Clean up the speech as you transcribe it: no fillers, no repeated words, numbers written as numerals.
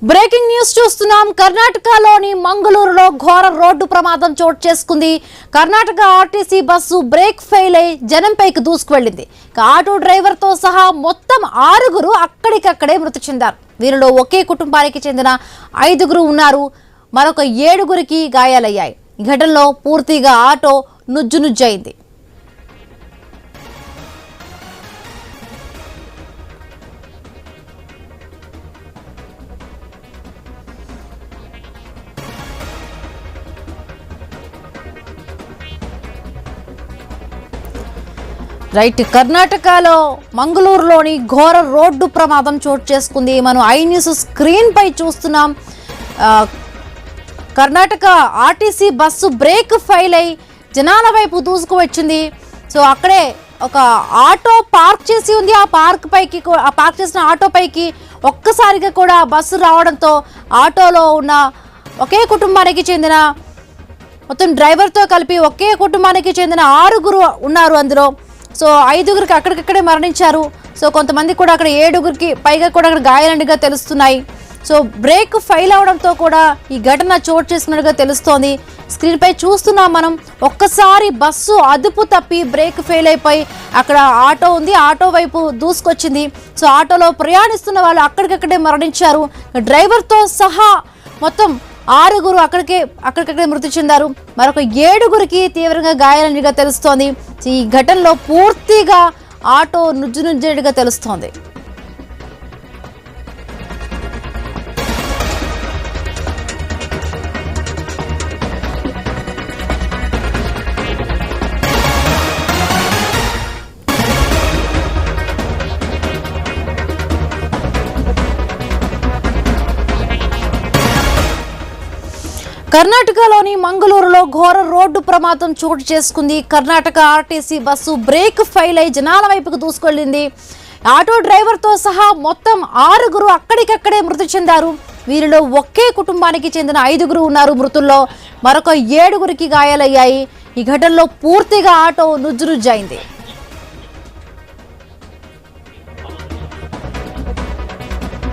Breaking news చూస్తున్నాం. కర్ణాటకలోని మంగళూరులో ఘోర రోడ్డు ప్రమాదం చోటు చేసుకుంది. Karnataka RTC bus brake fail అయి జనంపైకి దూసుకువెళ్లింది. ఆటో డ్రైవర్ తో సహా మొత్తం 6 అక్కడికక్కడే మృతి చెందారు. వీరిలో ఒకే కుటుంబానికి చెందిన 5 ఉన్నారు. మరొక 7 గాయాలయ్యాయి. ఈ ఘటనలో పూర్తిగా ఆటో నుజ్జునుజ్జైంది. రైట్, కర్ణాటకలో మంగళూరులోని ఘోర రోడ్డు ప్రమాదం చోటు చేసుకుంది. మనం ఐ న్యూస్ స్క్రీన్ పై చూస్తున్నాం. Karnataka RTC bus brake fail అయి జనాల వైపు దూసుకువచ్చింది. సో అక్కడే ఒక ఆటో పార్క్ చేసి ఉంది. ఆ పార్క్ చేసిన ఆటో పైకి ఒక్కసారిగా కూడా బస్సు రావడంతో ఆటోలో ఉన్న ఒకే కుటుంబానికి చెందిన మొత్తం డ్రైవర్తో కలిపి ఒకే కుటుంబానికి చెందిన 6 ఉన్నారు అందులో. సో 5 అక్కడికక్కడే మరణించారు. సో కొంతమంది కూడా అక్కడ 7 పైగా కూడా అక్కడ గాయాలనిగా తెలుస్తున్నాయి. సో బ్రేక్ ఫెయిల్ అవడంతో కూడా ఈ ఘటన చోటు చేసుకున్నట్టుగా తెలుస్తోంది. స్క్రీన్ పై చూస్తున్నాం మనం. ఒక్కసారి బస్సు అదుపు తప్పి బ్రేక్ ఫెయిల్ అయిపోయి అక్కడ ఆటో ఉంది, ఆటో వైపు దూసుకొచ్చింది. సో ఆటోలో ప్రయాణిస్తున్న వాళ్ళు అక్కడికక్కడే మరణించారు. డ్రైవర్తో సహా మొత్తం 6 అక్కడికక్కడే మృతి చెందారు. మరొక 7 తీవ్రంగా గాయాలనిగా తెలుస్తోంది. ఈ ఘటనలో పూర్తిగా ఆటో నుజ్జునుజ్జేట్టుగా తెలుస్తోంది. కర్ణాటకలోని మంగళూరులో ఘోర రోడ్డు ప్రమాదం చోటు చేసుకుంది. Karnataka RTC bus brake fail అయి జనాల వైపుకు దూసుకెళ్లింది. ఆటో డ్రైవర్తో సహా మొత్తం 6 అక్కడికక్కడే మృతి చెందారు. వీరిలో ఒకే కుటుంబానికి చెందిన 5 ఉన్నారు. మృతుల్లో మరొక 7 గాయాలయ్యాయి. ఈ ఘటనలో పూర్తిగా ఆటో నుజ్జునుజ్జైంది.